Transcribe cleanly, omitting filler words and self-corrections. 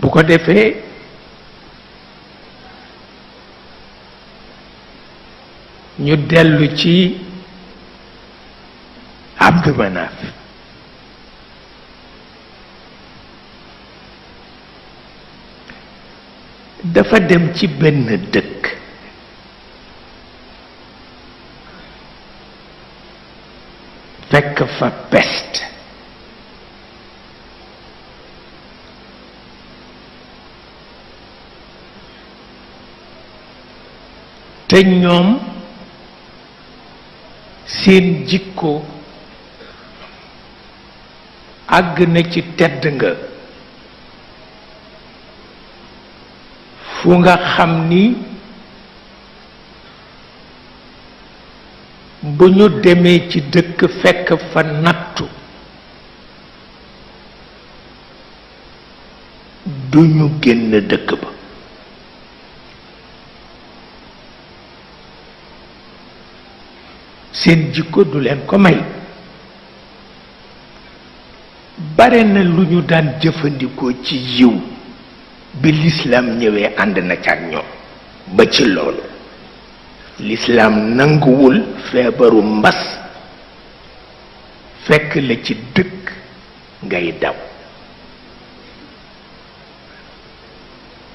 bu ko defee ñu dellu ci Abdu Manaf dafa dem ci benn dëkk fekk fa peste te ñoom seen jikko àgg na ci tedd nga fu nga xam ni bu ñu demee ci dëkk fekk fa nattu duñu génn dëkk ba seen jikko du leen ko may bare na lu ñu daan jëfandikoo ci yiw bi lislaam ñëwee ànd na ca ak ñoom ba ci loolu lislaam nanguwul feebaru mbas fekk la ci dëkk ngay daw